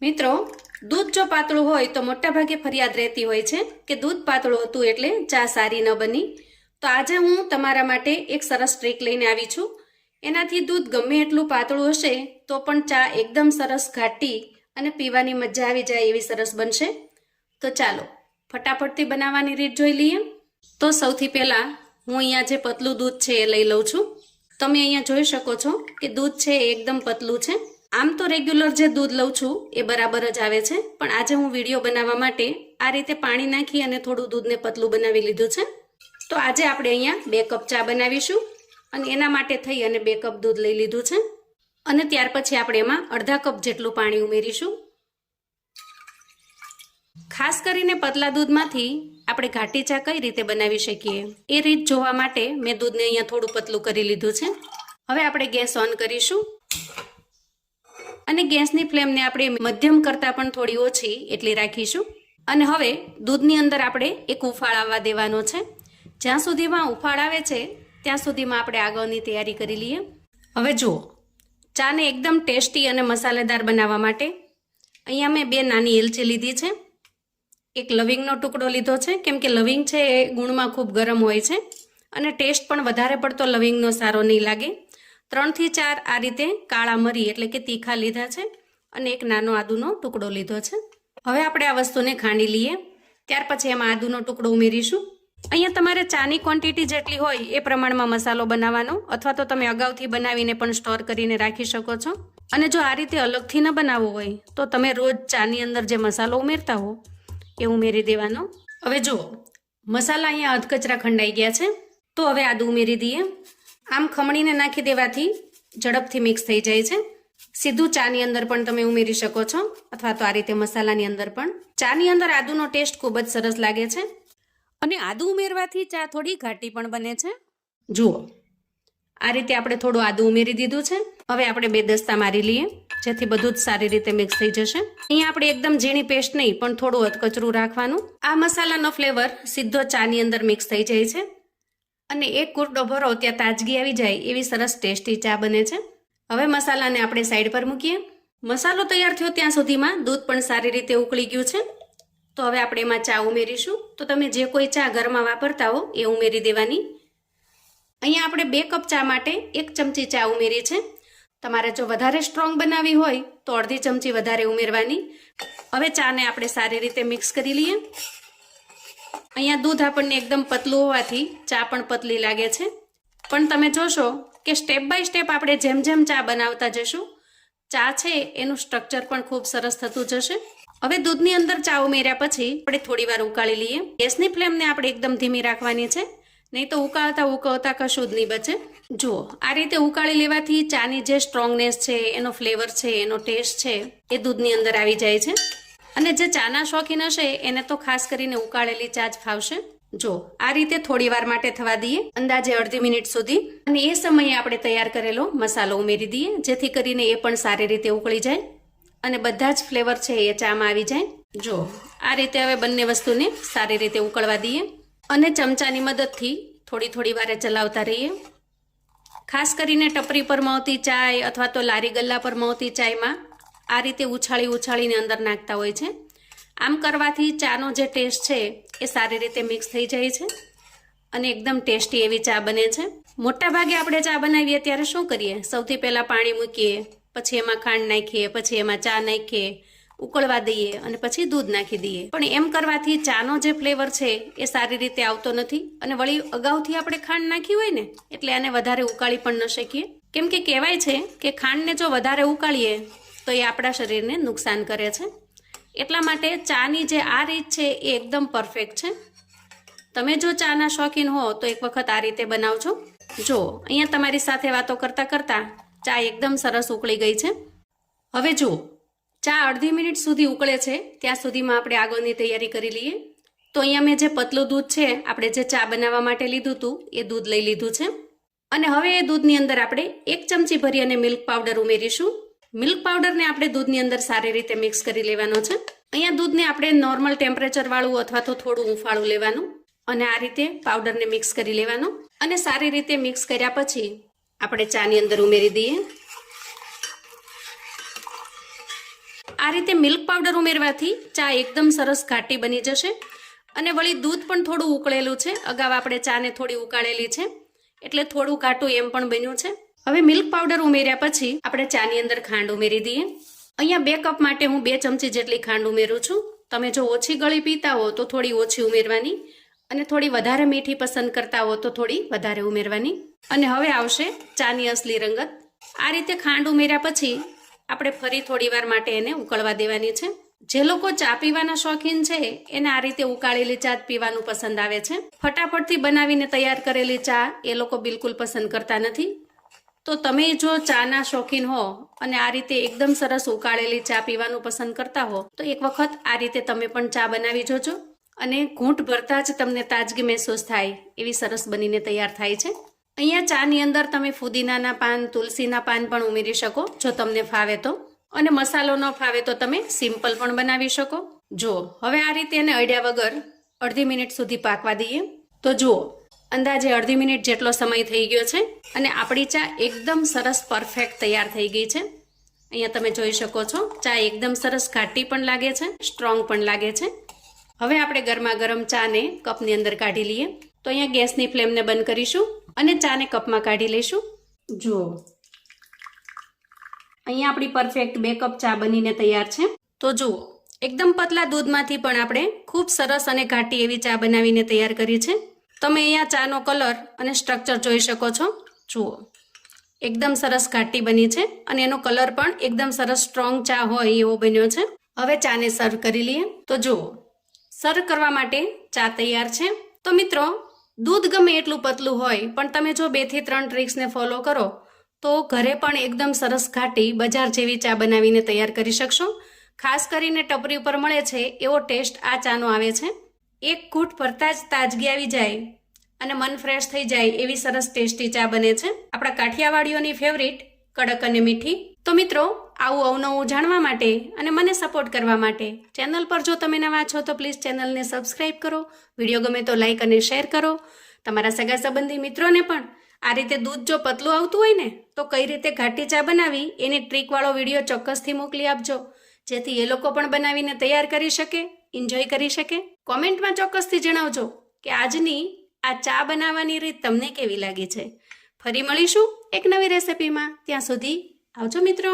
મિત્રો, દૂધ જો પાતળું હોય તો મોટા ભાગે ફરિયાદ રહેતી હોય છે કે દૂધ પાતળું હતું એટલે ચા સારી ન બની. તો આજે હું તમારા માટે એક સરસ ટ્રીક લઈને આવી છું. એનાથી દૂધ ગમે એટલું પાતળું હશે તો પણ ચા એકદમ સરસ ઘાટી અને પીવાની મજા આવી જાય એવી સરસ બનશે. તો ચાલો ફટાફટથી બનાવવાની રીત જોઈ લઈએ. તો સૌથી પહેલાં હું અહીંયા જે પતલું દૂધ છે એ લઈ લઉં છું. તમે અહીંયા જોઈ શકો છો કે દૂધ છે એ એકદમ પતલું છે. આમ તો રેગ્યુલર જે દૂધ લઉં છું એ બરાબર જ આવે છે, પણ આજે હું વિડીયો બનાવવા માટે આ રીતે પાણી નાખી અને થોડું દૂધને પતલું બનાવી લીધું છે. તો આજે આપણે અહીંયા 2 કપ ચા બનાવીશું અને એના માટે થઈ અને 2 કપ દૂધ લઈ લીધું છે. અને ત્યાર પછી આપણે એમાં અડધા કપ જેટલું પાણી ઉમેરીશું. ખાસ કરીને પતલા દૂધમાંથી આપણે ઘાટી ચા કઈ રીતે બનાવી શકીએ એ રીત જોવા માટે મેં દૂધને અહીંયા થોડું પતલું કરી લીધું છે. હવે આપણે ગેસ ઓન કરીશું અને ગેસની ફ્લેમને આપણે મધ્યમ કરતાં પણ થોડી ઓછી એટલી રાખીશું. અને હવે દૂધની અંદર આપણે એક ઉફાળ આવવા દેવાનો છે. જ્યાં સુધીમાં ઉફાળ આવે છે ત્યાં સુધીમાં આપણે આગળની તૈયારી કરી લઈએ. હવે જુઓ, ચાને એકદમ ટેસ્ટી અને મસાલેદાર બનાવવા માટે અહીંયા મેં 2 નાની એલચી લીધી છે. એક લવિંગનો ટુકડો લીધો છે, કેમ કે લવિંગ છે એ ગુણમાં ખૂબ ગરમ હોય છે અને ટેસ્ટ પણ વધારે પડતો લવિંગનો સારો નહીં લાગે. 3 થી 4 આ રીતે કાળા મરી એટલે કે તીખા લીધા છે અને એક નાનો આદુનો ટુકડો લીધો છે. હવે આપણે આ વસ્તુને ખાંડી લઈએ. ત્યાર પછી એમાં આદુનો ટુકડો ઉમેરીશું. અહીંયા તમારે ચાની ક્વોન્ટિટી જેટલી હોય એ પ્રમાણમાં મસાલો બનાવવાનો, અથવા તો તમે અગાઉથી બનાવીને પણ સ્ટોર કરીને રાખી શકો છો. અને જો આ રીતે અલગથી ન બનાવવો હોય તો તમે રોજ ચાની અંદર જે મસાલો ઉમેરતા હો એ ઉમેરી દેવાનો. હવે જુઓ, મસાલા અહીંયા અધકચરા ખંડાઈ ગયા છે. તો હવે આદુ ઉમેરી દઈએ. આમ ખમણીને નાખી દેવાથી ઝડપથી મિક્સ થઈ જાય છે. સીધું ચાની અંદર પણ તમે ઉમેરી શકો છો, અથવા તો આ રીતે મસાલાની અંદર પણ. ચાની અંદર આદુનો ટેસ્ટ ખૂબ જ સરસ લાગે છે અને આદુ ઉમેરવાથી ચા થોડી ઘાટી પણ બને છે. જુઓ, આ રીતે આપણે થોડું આદુ ઉમેરી દીધું છે. હવે આપણે 2 દસ્તા મારી લઈએ જેથી બધું જ સારી રીતે મિક્સ થઈ જશે. અહીંયા આપણે એકદમ ઝીણી પેસ્ટ નહીં પણ થોડું અધકચરું રાખવાનું. આ મસાલાનો ફ્લેવર સીધો ચાની અંદર મિક્સ થઈ જાય છે અને એક કુરડો ભરો ત્યાં તાજગી આવી જાય એવી સરસ ટેસ્ટી ચા બને છે. હવે મસાલાને આપણે સાઈડ પર મૂકીએ. મસાલો તૈયાર થયો ત્યાં સુધીમાં દૂધ પણ સારી રીતે ઉકળી ગયું છે. તો હવે આપણે એમાં ચા ઉમેરીશું. તો તમે જે કોઈ ચા ઘરમાં વાપરતા હો એ ઉમેરી દેવાની. અહીંયા આપણે 2 કપ ચા માટે 1 ચમચી ચા ઉમેરી છે. તમારે જો વધારે સ્ટ્રોંગ બનાવવી હોય તો અડધી ચમચી વધારે ઉમેરવાની. હવે ચાને આપણે સારી રીતે મિક્સ કરી લઈએ. અહીંયા દૂધ આપણને એકદમ પતલું હોવાથી ચા પણ પતલી લાગે છે, પણ તમે જોશો કે સ્ટેપ બાય સ્ટેપ આપણે જેમ જેમ ચા બનાવતા જશું ચા છે એનું સ્ટ્રક્ચર પણ ખૂબ સરસ થતું જશે. હવે દૂધની અંદર ચા ઉમેર્યા પછી આપણે થોડી વાર ઉકાળી લઈએ. ગેસની ફ્લેમને આપણે એકદમ ધીમી રાખવાની છે, નહીં તો ઉકાળતા કશું જ નહીં બચે. જુઓ, આ રીતે ઉકાળી લેવાથી ચાની જે સ્ટ્રોંગનેસ છે, એનો ફ્લેવર છે, એનો ટેસ્ટ છે એ દૂધની અંદર આવી જાય છે. અને જે ચાના શોખીન હશે એને તો ખાસ કરીને ઉકાળેલી ચા જ ફાવશે. જો આ રીતે થોડી વાર માટે થવા દઈએ, અંદાજે અડધી મિનિટ સુધી. અને એ સમયે આપણે તૈયાર કરેલો મસાલો ઉમેરી દઈએ જેથી કરીને એ પણ સારી રીતે ઉકળી જાય અને બધા જ ફ્લેવર છે એ ચામાં આવી જાય. જો આ રીતે હવે બંને વસ્તુને સારી રીતે ઉકળવા દઈએ અને ચમચાની મદદથી થોડી વારે ચલાવતા રહીએ. ખાસ કરીને ટપરી પર મળતી ચાય અથવા તો લારી ગલ્લા પર મળતી ચાયમાં આ રીતે ઉછાળીને અંદર નાખતા હોય છે. આમ કરવાથી ચાનો જે ટેસ્ટ છે એ સારી રીતે મિક્સ થઈ જાય છે અને એકદમ ટેસ્ટી એવી ચા બને છે. મોટા ભાગે આપણે ચા બનાવીએ ત્યારે શું કરીએ? સૌથી પહેલાં પાણી મૂકીએ, પછી એમાં ખાંડ નાખીએ, પછી એમાં ચા નાખીએ, ઉકળવા દઈએ અને પછી દૂધ નાખી દઈએ. પણ એમ કરવાથી ચાનો જે ફ્લેવર છે એ સારી રીતે આવતો નથી અને વળી અગાઉથી આપણે ખાંડ નાખી હોય ને એટલે આને વધારે ઉકાળી પણ ન શકીએ. કેમ કે કહેવાય છે કે ખાંડને જો વધારે ઉકાળીએ તો એ આપણા શરીરને નુકસાન કરે છે. એટલા માટે ચાની જે આ રીત છે એ એકદમ પરફેક્ટ છે. તમે જો ચાના શોખીન હો તો એક વખત આ રીતે બનાવજો. જો અહીંયા તમારી સાથે વાતો કરતાં કરતાં ચા એકદમ સરસ ઉકળી ગઈ છે. હવે જુઓ, ચા અડધી મિનિટ સુધી ઉકળે છે ત્યાં સુધીમાં આપણે આગળની તૈયારી કરી લઈએ. તો અહીંયા મેં જે પતલું દૂધ છે આપણે જે ચા બનાવવા માટે લીધું હતું એ દૂધ લઈ લીધું છે. અને હવે એ દૂધની અંદર આપણે 1 ચમચી ભરી અને મિલ્ક પાવડર ઉમેરીશું. મિલ્ક પાવડરને આપણે દૂધની અંદર સારી રીતે મિક્સ કરી લેવાનો છે. અહીંયા દૂધને આપણે નોર્મલ ટેમ્પરેચર વાળું અથવા તો થોડું ઉફાળું લેવાનું અને આ રીતે પાવડરને મિક્સ કરી લેવાનો. અને સારી રીતે મિક્સ કર્યા પછી આપણે ચાની અંદર ઉમેરી દઈએ. આ રીતે મિલ્ક પાવડર ઉમેરવાથી ચા એકદમ સરસ ઘાટી બની જશે અને વળી દૂધ પણ થોડું ઉકળેલું છે. અગાઉ આપણે ચાને થોડી ઉકાળેલી છે એટલે થોડું ઘાટું એમ પણ બન્યું છે. હવે મિલ્ક પાવડર ઉમેર્યા પછી આપણે ચાની અંદર ખાંડ ઉમેરી દઈએ. અહીંયા 2 કપ માટે હું 2 ચમચી જેટલી ખાંડ ઉમેરું છું. તમે જો ઓછી ગળી પીતા હો તો થોડી ઓછી ઉમેરવાની અને થોડી વધારે મીઠી પસંદ કરતા હો તો થોડી વધારે ઉમેરવાની. અને હવે આવશે ચાની અસલી રંગત. આ રીતે ખાંડ ઉમેર્યા પછી આપણે ફરી થોડી વાર માટે એને ઉકળવા દેવાની છે. જે લોકો ચા પીવાના શોખીન છે એને આ રીતે ઉકાળેલી ચા પીવાનું પસંદ આવે છે. ફટાફટથી બનાવીને તૈયાર કરેલી ચા એ લોકો બિલકુલ પસંદ કરતા નથી. તો તમે જો ચાના શોખીન હો અને આ રીતે એકદમ સરસ ઉકાળેલી ચા પીવાનું પસંદ કરતા હો તો એક વખત આ રીતે તમે પણ ચા બનાવી જોજો અને ઘૂંટ ભરતા જ તમને તાજગી મહેસૂસ થાય એવી સરસ બનીને તૈયાર થાય છે. અહીંયા ચાની અંદર તમે ફુદીનાના પાન, તુલસીના પાન પણ ઉમેરી શકો જો તમને ફાવે તો. અને મસાલો ન ફાવે તો તમે સિમ્પલ પણ બનાવી શકો. જો હવે આ રીતે એને અડ્યા વગર અડધી મિનિટ સુધી પાકવા દઈએ. તો જુઓ અંદાજે અડધી મિનિટ જેટલો સમય થઈ ગયો છે અને આપણી ચા એકદમ સરસ પરફેક્ટ તૈયાર થઈ ગઈ છે. અહીંયા તમે જોઈ શકો છો ચા એકદમ સરસ ઘાટી પણ લાગે છે, સ્ટ્રોંગ પણ લાગે છે. હવે આપણે ગરમા ગરમ ચાને કપની અંદર કાઢી લઈએ. તો અહીંયા ગેસની ફ્લેમને બંધ કરીશું અને ચાને કપમાં કાઢી લઈશું. જુઓ અહીંયા આપણી પરફેક્ટ 2 કપ ચા બનીને તૈયાર છે. તો જુઓ એકદમ પતલા દૂધમાંથી પણ આપણે ખૂબ સરસ અને ઘાટી એવી ચા બનાવીને તૈયાર કરી છે. તમે અહીંયા ચાનો કલર અને સ્ટ્રક્ચર જોઈ શકો છો. જુઓ એકદમ સરસ ઘાટી બની છે અને એનો કલર પણ એકદમ સરસ સ્ટ્રોંગ ચા હોય એવો બન્યો છે. હવે ચાને સર્વ કરી લઈએ. તો જુઓ સર્વ કરવા માટે ચા તૈયાર છે. તો મિત્રો દૂધ ગમે એટલું પતલું હોય પણ તમે જો 2 થી 3 ટ્રિક્સને ફોલો કરો તો ઘરે પણ એકદમ સરસ ઘાટી બજાર જેવી ચા બનાવીને તૈયાર કરી શકશો. ખાસ કરીને ટપરી ઉપર મળે છે એવો ટેસ્ટ આ ચાનો આવે છે. એક ઘૂંટ ભરતા જ તાજગી આવી જાય અને મન ફ્રેશ થઈ જાય એવી સરસ ટેસ્ટી ચા બને છે. આપણા કાઠિયાવાડીઓની ફેવરિટ કડક અને મીઠી. તો મિત્રો આવું અવનવું જાણવા માટે અને મને સપોર્ટ કરવા માટે ચેનલ પર જો તમે નવા છો તો પ્લીઝ ચેનલને સબસ્ક્રાઈબ કરો. વિડીયો ગમે તો લાઈક અને શેર કરો. તમારા સગા સંબંધી મિત્રોને પણ આ રીતે દૂધ જો પતલું આવતું હોય ને તો કઈ રીતે ઘાટી ચા બનાવી એની ટ્રીકવાળો વિડીયો ચોક્કસથી મોકલી આપજો જેથી એ લોકો પણ બનાવીને તૈયાર કરી શકે, એન્જોય કરી શકે. કોમેન્ટમાં ચોક્કસથી જણાવજો કે આજની આ ચા બનાવવાની રીત તમને કેવી લાગી છે. ફરી મળીશું એક નવી રેસિપીમાં. ત્યાં સુધી આવજો મિત્રો.